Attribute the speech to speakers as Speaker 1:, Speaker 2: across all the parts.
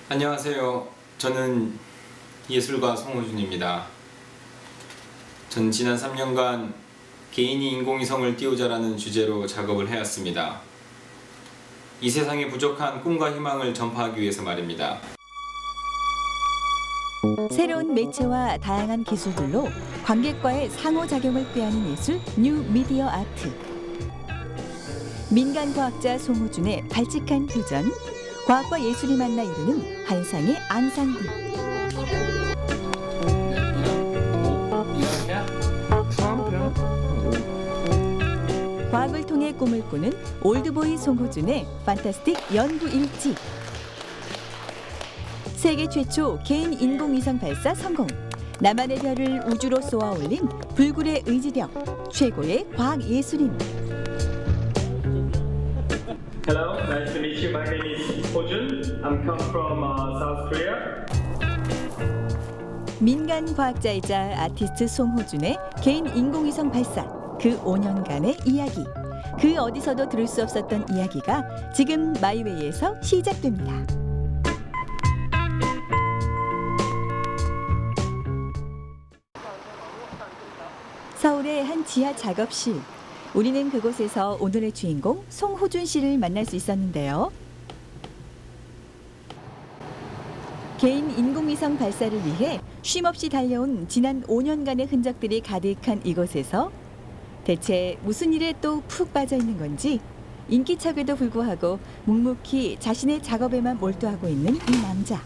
Speaker 1: 안녕하세요. 저는 예술가 송호준입니다. 전 지난 3년간 개인이 인공위성을 띄우자라는 주제로 작업을 해왔습니다. 이 세상에 부족한 꿈과 희망을 전파하기 위해서 말입니다.
Speaker 2: 새로운 매체와 다양한 기술들로 관객과의 상호작용을 꾀하는 예술 뉴 미디어 아트. 민간과학자 송호준의 발칙한 도전, 과학과 예술이 만나 이루는 환상의 앙상블. 과학을 통해 꿈을 꾸는 올드보이 송호준의 판타스틱 연구 일지. 세계 최초 개인 인공위성 발사 성공. 나만의 별을 우주로 쏘아 올린 불굴의 의지력. 최고의 과학 예술인.
Speaker 3: Hello, nice to meet you. My name is Hojun. I'm come from South Korea.
Speaker 2: 민간 과학자이자 아티스트 송호준의 개인 인공위성 발사. 그 5년간의 이야기. 그 어디서도 들을 수 없었던 이야기가 지금 마이웨이에서 시작됩니다. 서울의 한 지하 작업실. 우리는 그곳에서 오늘의 주인공 송호준 씨를 만날 수 있었는데요. 개인 인공위성 발사를 위해 쉼없이 달려온 지난 5년간의 흔적들이 가득한 이곳에서 대체 무슨 일에 또 푹 빠져 있는 건지 인기척에도 불구하고 묵묵히 자신의 작업에만 몰두하고 있는 이 남자.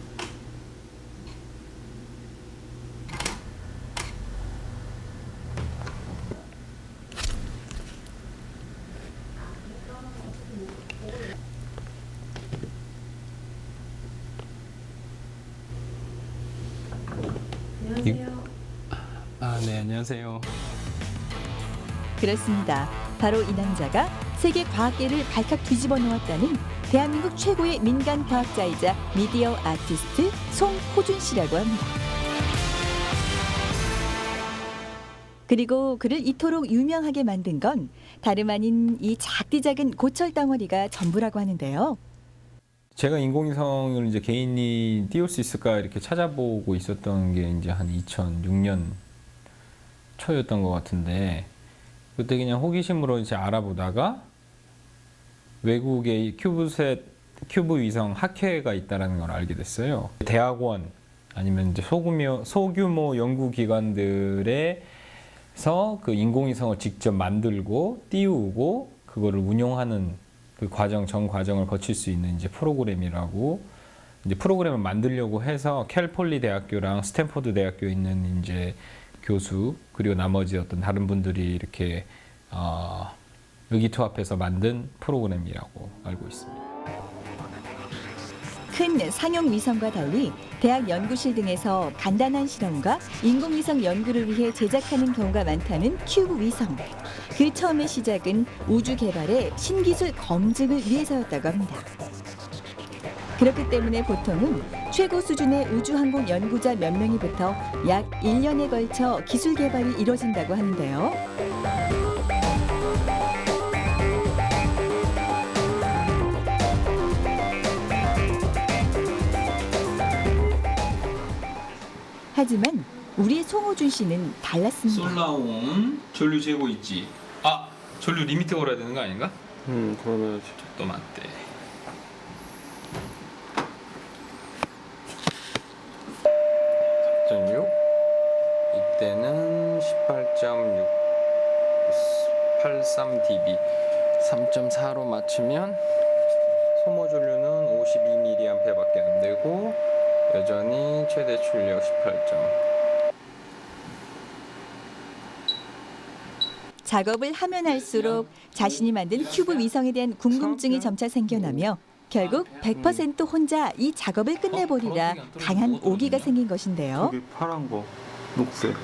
Speaker 1: 네, 안녕하세요.
Speaker 2: 그렇습니다. 바로 이 남자가 세계 과학계를 발칵 뒤집어 놓았다는 대한민국 최고의 민간 과학자이자 미디어 아티스트 송호준 씨라고 합니다. 그리고 그를 이토록 유명하게 만든 건 다름 아닌 이 작디작은 고철 덩어리가 전부라고 하는데요.
Speaker 1: 제가 인공위성을 이제 개인이 띄울 수 있을까 이렇게 찾아보고 있었던 게 이제 한 2006년 초였던 것 같은데, 그때 그냥 호기심으로 이제 알아보다가 외국의 큐브 위성 학회가 있다는 걸 알게 됐어요. 대학원 아니면 이제 소규모 연구기관들에서 그 인공위성을 직접 만들고 띄우고 그거를 운용하는 그 전 과정을 거칠 수 있는 이제 프로그램이라고, 이제 프로그램을 만들려고 해서 캘폴리 대학교랑 스탠포드 대학교에 있는 이제 교수 그리고 나머지 어떤 다른 분들이 이렇게 의기투합해서 만든 프로그램이라고 알고 있습니다.
Speaker 2: 큰 상용 위성과 달리 대학 연구실 등에서 간단한 실험과 인공위성 연구를 위해 제작하는 경우가 많다는 큐브 위성. 그 처음의 시작은 우주 개발의 신기술 검증을 위해서였다고 합니다. 그렇기 때문에 보통은 최고 수준의 우주항공 연구자 몇 명이 붙어 약 1년에 걸쳐 기술 개발이 이루어진다고 하는데요. 하지만 우리의 송호준 씨는 달랐습니다.
Speaker 1: 솔라온 전류 재고 있지. 아, 전류 리미트 걸어야 되는 거 아닌가?
Speaker 4: 그러면
Speaker 1: 또 맞대. 4.6. 이때는 18.683 dB. 3.4로 맞추면 소모 전류는 52mA밖에 안 되고 여전히 최대 출력 18점.
Speaker 2: 작업을 하면 할수록 자신이 만든 큐브 위성에 대한 궁금증이 점차 생겨나며 결국 100% 혼자 이 작업을 끝내버리라 강한 오기가 생긴 것인데요.
Speaker 4: 저기 파란 거, 녹색.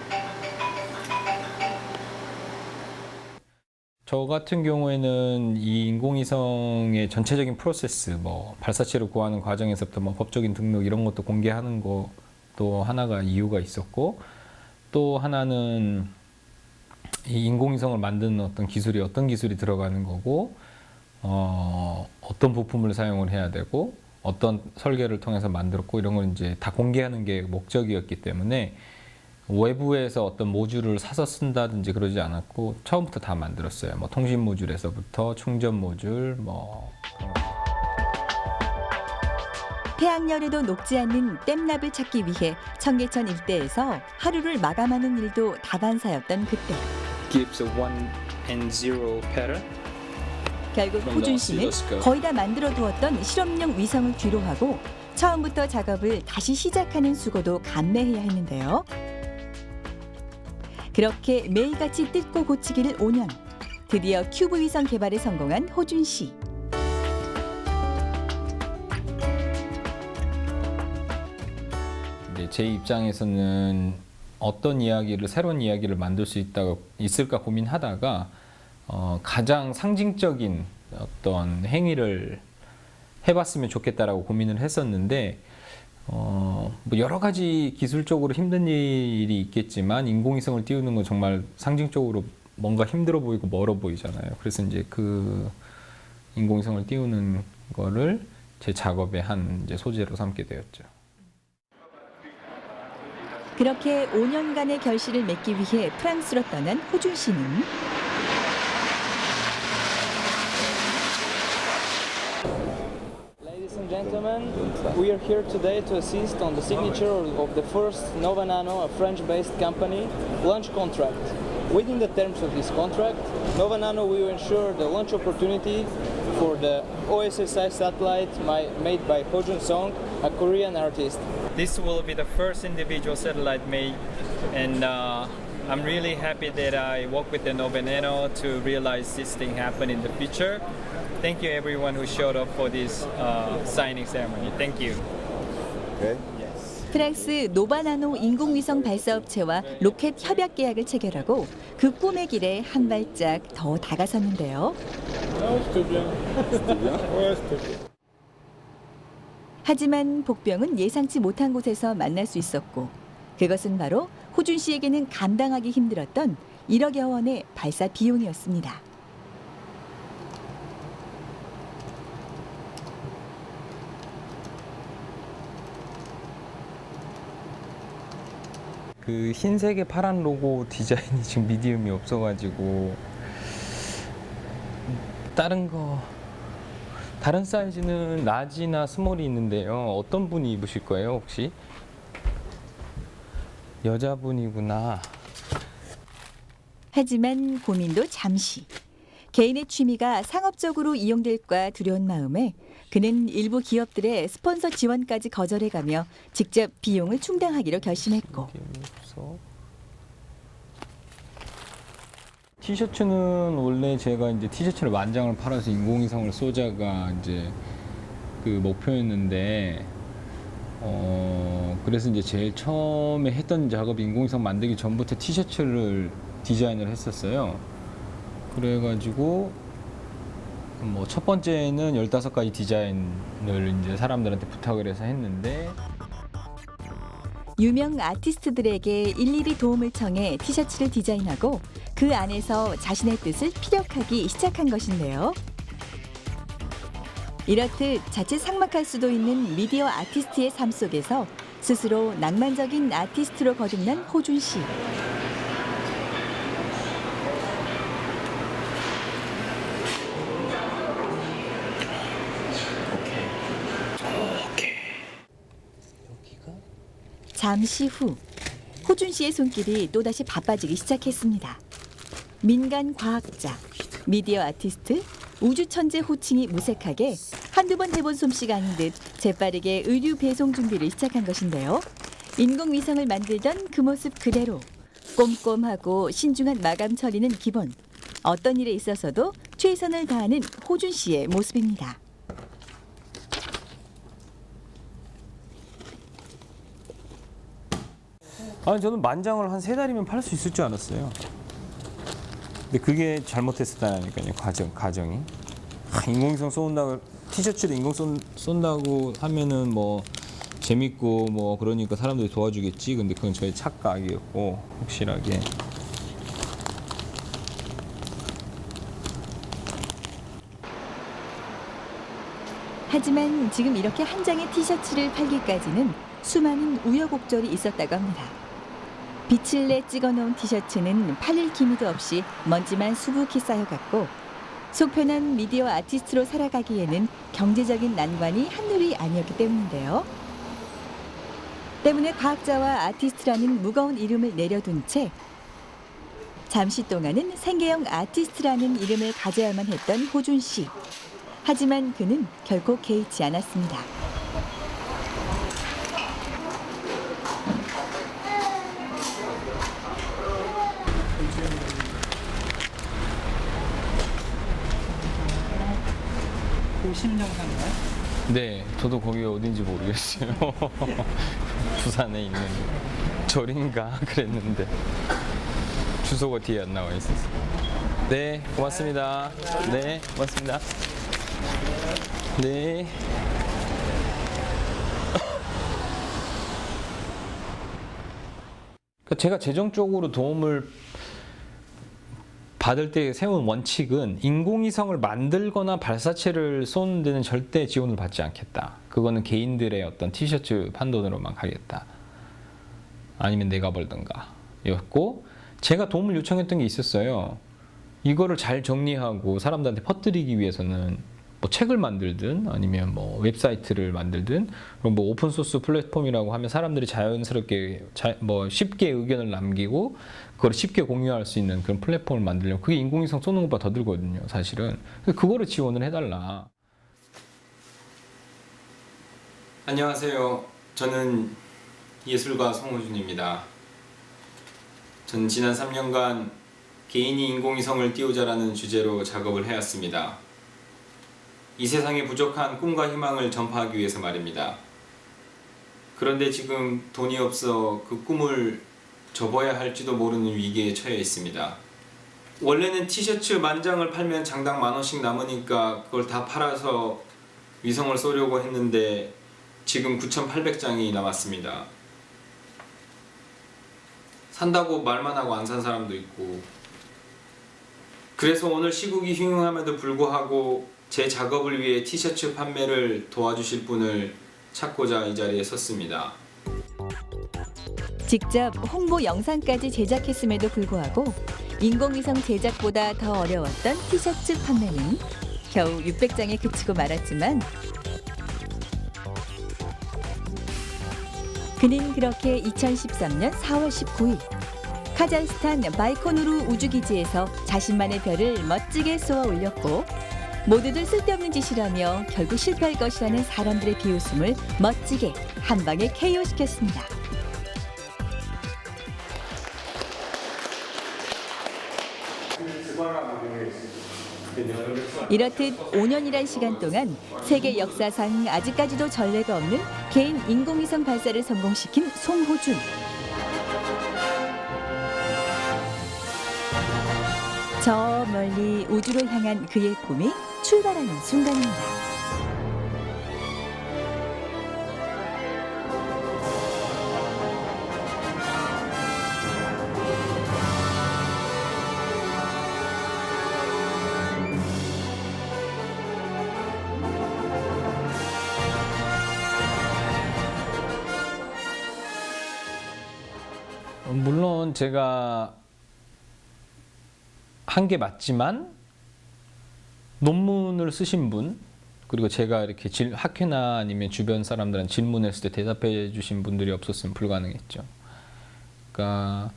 Speaker 1: 저 같은 경우에는 이 인공위성의 전체적인 프로세스, 뭐 발사체를 구하는 과정에서부터 뭐 법적인 등록 이런 것도 공개하는 것도 하나가 이유가 있었고, 또 하나는 이 인공위성을 만드는 어떤 기술이 들어가는 거고, 어떤 부품을 사용을 해야 되고, 어떤 설계를 통해서 만들었고 이런 걸 이제 다 공개하는 게 목적이었기 때문에 외부에서 어떤 모듈을 사서 쓴다든지 그러지 않았고 처음부터 다 만들었어요. 뭐 통신 모듈에서부터 충전 모듈 뭐 그런 거.
Speaker 2: 태양열에도 녹지 않는 댐납을 찾기 위해 청계천 일대에서 하루를 마감하는 일도 다반사였던 그때.
Speaker 1: Gives a 1 and 0 pattern.
Speaker 2: 결국 호준 씨는 거의 다 만들어 두었던 실험용 위성을 뒤로하고 처음부터 작업을 다시 시작하는 수고도 감내해야 했는데요. 그렇게 매일같이 뜯고 고치기를 5년. 드디어 큐브 위성 개발에 성공한 호준 씨.
Speaker 1: 이제 제 입장에서는 어떤 이야기를 새로운 이야기를 만들 수 있을까 고민하다가 가장 상징적인 어떤 행위를 해봤으면 좋겠다라고 고민을 했었는데 뭐 여러 가지 기술적으로 힘든 일이 있겠지만 인공위성을 띄우는 건 정말 상징적으로 뭔가 힘들어 보이고 멀어 보이잖아요. 그래서 이제 그 인공위성을 띄우는 거를 제 작업의 한 이제 소재로 삼게 되었죠.
Speaker 2: 그렇게 5년간의 결실을 맺기 위해 프랑스로 떠난 호준 씨는
Speaker 5: Ladies and gentlemen, we are here today to assist on the signature of the first Nova Nano, a French-based company, launch contract. Within the terms of this contract, Nova Nano will ensure the launch opportunity for the OSSI satellite made by Ho Jun Song, a Korean artist.
Speaker 3: This will be the first individual satellite made, and I'm really happy that I work with the Nova Nano to realize this thing happen in the future. Thank you everyone who showed up for this signing ceremony. Thank you.
Speaker 2: 프랑스 노바나노 인공위성 발사업체와 로켓 협약 계약을 체결하고 그 꿈의 길에 한 발짝 더 다가섰는데요. 하지만 복병은 예상치 못한 곳에서 만날 수 있었고 그것은 바로 호준 씨에게는 감당하기 힘들었던 1억여 원의 발사 비용이었습니다.
Speaker 1: 그 흰색에 파란 로고 디자인이 지금 미디움이 없어가지고 다른 사이즈는 라지나 스몰이 있는데요. 어떤 분이 입으실 거예요 혹시? 여자분이구나.
Speaker 2: 하지만 고민도 잠시. 개인의 취미가 상업적으로 이용될까 두려운 마음에 그는 일부 기업들의 스폰서 지원까지 거절해가며 직접 비용을 충당하기로 결심했고
Speaker 1: 티셔츠는 원래 제가 이제 티셔츠를 10,000장을 팔아서 인공위성을 쏘자가 이제 그 목표였는데 그래서 이제 제일 처음에 했던 작업이 인공위성 만들기 전부터 티셔츠를 디자인을 했었어요. 그래가지고 뭐 첫 번째는 15가지 디자인을 이제 사람들한테 부탁을 해서 했는데
Speaker 2: 유명 아티스트들에게 일일이 도움을 청해 티셔츠를 디자인하고 그 안에서 자신의 뜻을 피력하기 시작한 것인데요. 이렇듯 자칫 삭막할 수도 있는 미디어 아티스트의 삶 속에서 스스로 낭만적인 아티스트로 거듭난 호준 씨. 잠시 후 호준 씨의 손길이 또다시 바빠지기 시작했습니다. 민간 과학자, 미디어 아티스트, 우주 천재 호칭이 무색하게 한두 번 해본 솜씨가 아닌 듯 재빠르게 의류 배송 준비를 시작한 것인데요. 인공위성을 만들던 그 모습 그대로 꼼꼼하고 신중한 마감 처리는 기본. 어떤 일에 있어서도 최선을 다하는 호준 씨의 모습입니다.
Speaker 1: 아니 저는 10,000장을 한 3달이면 팔 수 있을 줄 알았어요. 근데 그게 잘못했었다니까요. 가정이. 인공위성 쏜다고 티셔츠를 인공위성 쏜다고 하면은 뭐 재밌고 뭐 그러니까 사람들이 도와주겠지. 근데 그건 저의 착각이었고 확실하게.
Speaker 2: 하지만 지금 이렇게 한 장의 티셔츠를 팔기까지는 수많은 우여곡절이 있었다고 합니다. 빛을 내 찍어놓은 티셔츠는 팔릴 기미도 없이 먼지만 수북히 쌓여갔고 속편한 미디어 아티스트로 살아가기에는 경제적인 난관이 한둘이 아니었기 때문인데요. 때문에 과학자와 아티스트라는 무거운 이름을 내려둔 채 잠시 동안은 생계형 아티스트라는 이름을 가져야만 했던 호준 씨. 하지만 그는 결코 개의치 않았습니다.
Speaker 1: 네, 저도 거기가 어딘지 모르겠어요. 부산에 있는 절인가 그랬는데 주소가 뒤에 안 나와 있었어요. 네, 고맙습니다. 네, 고맙습니다. 네. 그러니까 제가 재정적으로 도움을 받을 때 세운 원칙은 인공위성을 만들거나 발사체를 쏘는 데는 절대 지원을 받지 않겠다. 그거는 개인들의 어떤 티셔츠 판돈으로만 가겠다. 아니면 내가 벌든가 였고, 제가 도움을 요청했던 게 있었어요. 이거를 잘 정리하고 사람들한테 퍼뜨리기 위해서는 뭐 책을 만들든 아니면 뭐 웹사이트를 만들든, 그럼 뭐 오픈소스 플랫폼이라고 하면 사람들이 자연스럽게 뭐 쉽게 의견을 남기고 그걸 쉽게 공유할 수 있는 그런 플랫폼을 만들려면 그게 인공위성 쏘는 것보다 더 들거든요, 사실은. 그거를 지원을 해달라. 안녕하세요. 저는 예술가 송호준입니다. 전 지난 3년간 개인이 인공위성을 띄우자라는 주제로 작업을 해왔습니다. 이 세상에 부족한 꿈과 희망을 전파하기 위해서 말입니다. 그런데 지금 돈이 없어 그 꿈을 접어야 할지도 모르는 위기에 처해 있습니다. 원래는 티셔츠 10,000장을 팔면 장당 10,000원씩 남으니까 그걸 다 팔아서 위성을 쏘려고 했는데 지금 9,800장이 남았습니다. 산다고 말만 하고 안 산 사람도 있고, 그래서 오늘 시국이 흉흉함에도 불구하고 제 작업을 위해 티셔츠 판매를 도와주실 분을 찾고자 이 자리에 섰습니다.
Speaker 2: 직접 홍보 영상까지 제작했음에도 불구하고 인공위성 제작보다 더 어려웠던 티셔츠 판매는 겨우 600장에 그치고 말았지만, 그는 그렇게 2013년 4월 19일 카자흐스탄 바이코누르 우주기지에서 자신만의 별을 멋지게 쏘아 올렸고, 모두들 쓸데없는 짓이라며 결국 실패할 것이라는 사람들의 비웃음을 멋지게 한 방에 KO시켰습니다. 이렇듯 5년이란 시간 동안 세계 역사상 아직까지도 전례가 없는 개인 인공위성 발사를 성공시킨 송호준. 저 멀리 우주로 향한 그의 꿈이 출발하는 순간입니다.
Speaker 1: 물론 제가 한 게 맞지만 논문을 쓰신 분, 그리고 제가 이렇게 학회나 아니면 주변 사람들한테 질문했을 때 대답해 주신 분들이 없었으면 불가능했죠. 그러니까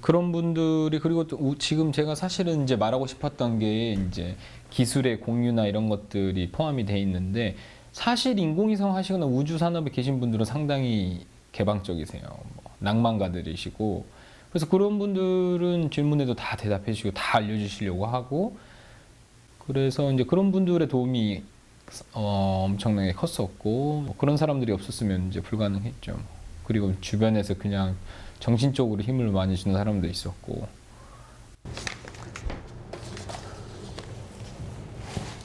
Speaker 1: 그런 분들이, 그리고 또 지금 제가 사실은 이제 말하고 싶었던 게 이제 기술의 공유나 이런 것들이 포함이 돼 있는데, 사실 인공위성 하시거나 우주 산업에 계신 분들은 상당히 개방적이세요. 뭐 낭만가들이시고, 그래서 그런 분들은 질문에도 다 대답해 주시고 다 알려주시려고 하고, 그래서 이제 그런 분들의 도움이 엄청나게 컸었고, 뭐 그런 사람들이 없었으면 이제 불가능했죠. 그리고 주변에서 그냥 정신적으로 힘을 많이 주는 사람도 있었고.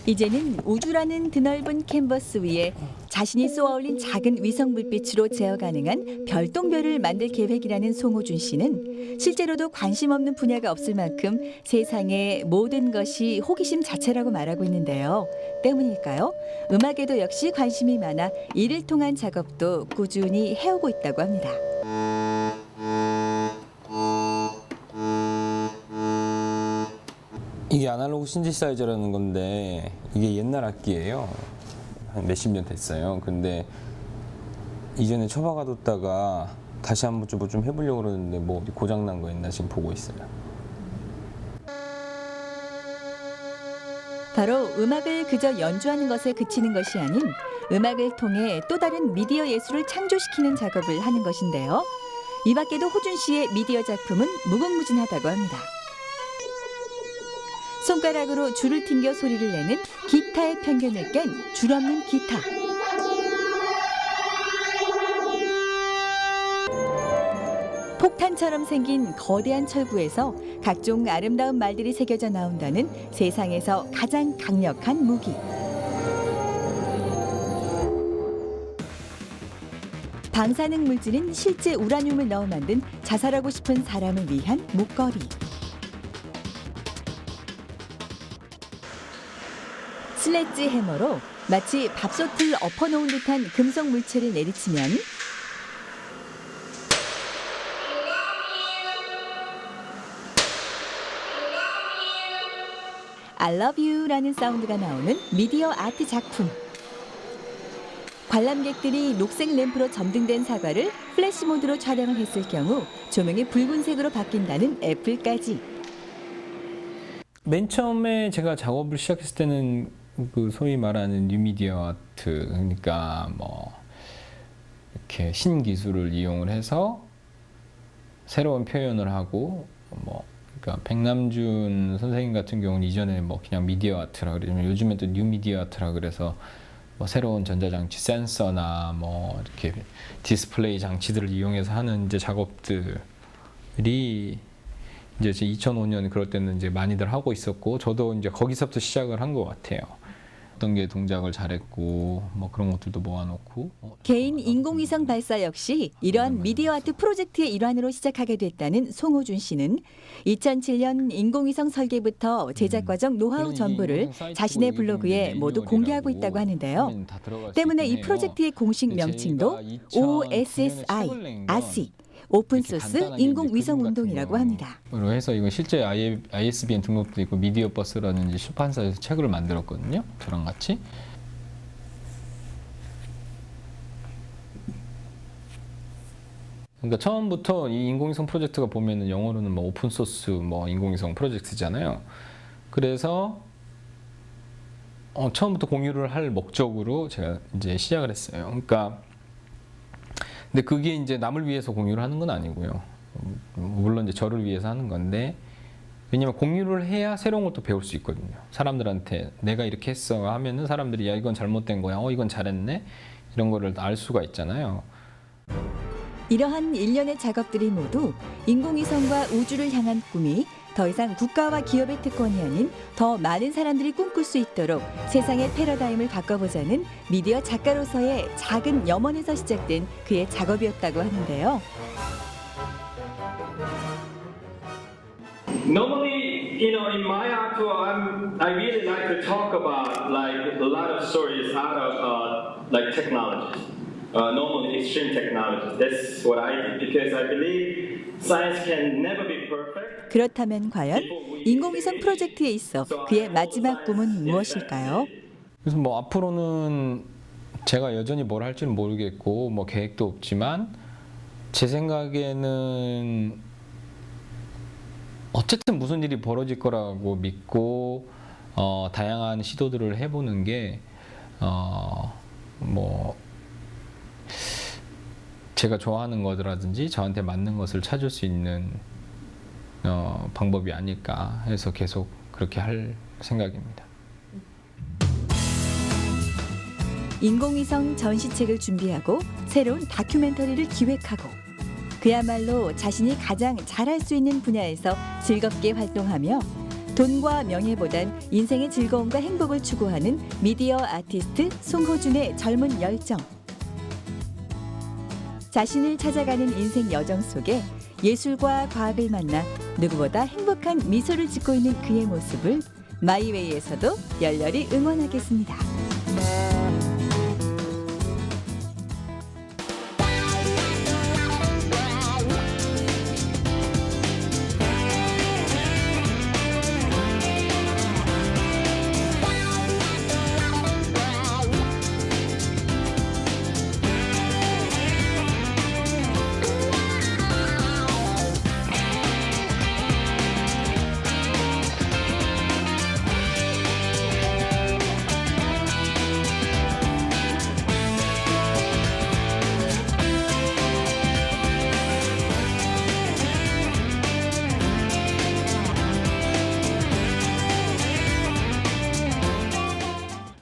Speaker 2: 이제는 우주라는 드넓은 캔버스 위에 자신이 쏘아올린 작은 위성 불빛으로 제어 가능한 별똥별을 만들 계획이라는 송호준 씨는 실제로도 관심 없는 분야가 없을 만큼 세상의 모든 것이 호기심 자체라고 말하고 있는데요. 때문일까요? 음악에도 역시 관심이 많아 이를 통한 작업도 꾸준히 해오고 있다고 합니다.
Speaker 1: 이게 아날로그 신디사이저라는 건데 이게 옛날 악기예요. 한 몇십 년 됐어요. 근데 이전에 처박아뒀다가 다시 한번 좀 해보려고 그러는데 뭐 어디 고장난 거 있나 지금 보고 있어요.
Speaker 2: 바로 음악을 그저 연주하는 것에 그치는 것이 아닌 음악을 통해 또 다른 미디어 예술을 창조시키는 작업을 하는 것인데요. 이 밖에도 호준 씨의 미디어 작품은 무궁무진하다고 합니다. 손가락으로 줄을 튕겨 소리를 내는 기타의 편견을 깬 줄 없는 기타. 폭탄처럼 생긴 거대한 철구에서 각종 아름다운 말들이 새겨져 나온다는 세상에서 가장 강력한 무기. 방사능 물질인 실제 우라늄을 넣어 만든 자살하고 싶은 사람을 위한 목걸이. 슬래지 해머로 마치 밥솥을 엎어놓은 듯한 금속 물체를 내리치면 I love you라는 사운드가 나오는 미디어 아트 작품. 관람객들이 녹색 램프로 점등된 사과를 플래시 모드로 촬영을 했을 경우 조명이 붉은색으로 바뀐다는 애플까지.
Speaker 1: 맨 처음에 제가 작업을 시작했을 때는 그 소위 말하는 뉴미디어 아트, 그러니까 뭐 이렇게 신기술을 이용을 해서 새로운 표현을 하고 뭐 그러니까 백남준 선생님 같은 경우는 이전에 뭐 그냥 미디어 아트라 그러면 요즘에 또 뉴미디어 아트라 그래서 뭐 새로운 전자장치 센서나 뭐 이렇게 디스플레이 장치들을 이용해서 하는 이제 작업들이 이제 2005년 그럴 때는 이제 많이들 하고 있었고 저도 이제 거기서부터 시작을 한 것 같아요. 어떤 게 동작을 잘했고 뭐 그런 것들도 모아놓고
Speaker 2: 개인 인공위성 발사 역시 이러한 미디어 아트 프로젝트의 일환으로 시작하게 됐다는 송호준 씨는 2007년 인공위성 설계부터 제작 과정 노하우 전부를 자신의 블로그에 모두 공개하고 있다고 하는데요. 때문에 이 프로젝트의 공식 명칭도 OSSI, ASI, 오픈소스 인공위성 운동이라고 합니다.
Speaker 1: 그로 해서 이건 실제 ISBN 등록도 있고 미디어 버스라는 이제 출판사에서 책을 만들었거든요. 저랑 같이. 그러니까 처음부터 이 인공위성 프로젝트가 보면은 영어로는 뭐 오픈소스 뭐 인공위성 프로젝트잖아요. 그래서 처음부터 공유를 할 목적으로 제가 이제 시작을 했어요. 그러니까 근데 그게 이제 남을 위해서 공유를 하는 건 아니고요. 물론 이제 저를 위해서 하는 건데 왜냐면 공유를 해야 새로운 것도 배울 수 있거든요. 사람들한테 내가 이렇게 했어 하면은 사람들이 야 이건 잘못된 거야. 이건 잘했네. 이런 거를 알 수가 있잖아요.
Speaker 2: 이러한 일련의 작업들이 모두 인공위성과 우주를 향한 꿈이 더 이상 국가와 기업의 특권이 아닌 더 많은 사람들이 꿈꿀 수 있도록 세상의 패러다임을 바꿔보자는 미디어 작가로서의 작은 염원에서 시작된 그의 작업이었다고 하는데요.
Speaker 6: Normally, in my artwork, I really like to talk about like a lot of stories out of like technologies. Normally extreme technologies. That's what I do because I believe science can never be perfect.
Speaker 2: 그렇다면 과연 인공위성 프로젝트에 있어 그의 마지막 꿈은 무엇일까요?
Speaker 1: 그래서 뭐 앞으로는 제가 여전히 뭘 할지는 모르겠고 뭐 계획도 없지만 제 생각에는 어쨌든 무슨 일이 벌어질 거라고 믿고 다양한 시도들을 해보는 게 뭐 제가 좋아하는 것이라든지 저한테 맞는 것을 찾을 수 있는 방법이 아닐까 해서 계속 그렇게 할 생각입니다.
Speaker 2: 인공위성 전시책을 준비하고 새로운 다큐멘터리를 기획하고 그야말로 자신이 가장 잘할 수 있는 분야에서 즐겁게 활동하며 돈과 명예보단 인생의 즐거움과 행복을 추구하는 미디어 아티스트 송호준의 젊은 열정. 자신을 찾아가는 인생 여정 속에 예술과 과학을 만나 누구보다 행복한 미소를 짓고 있는 그의 모습을 마이웨이에서도 열렬히 응원하겠습니다.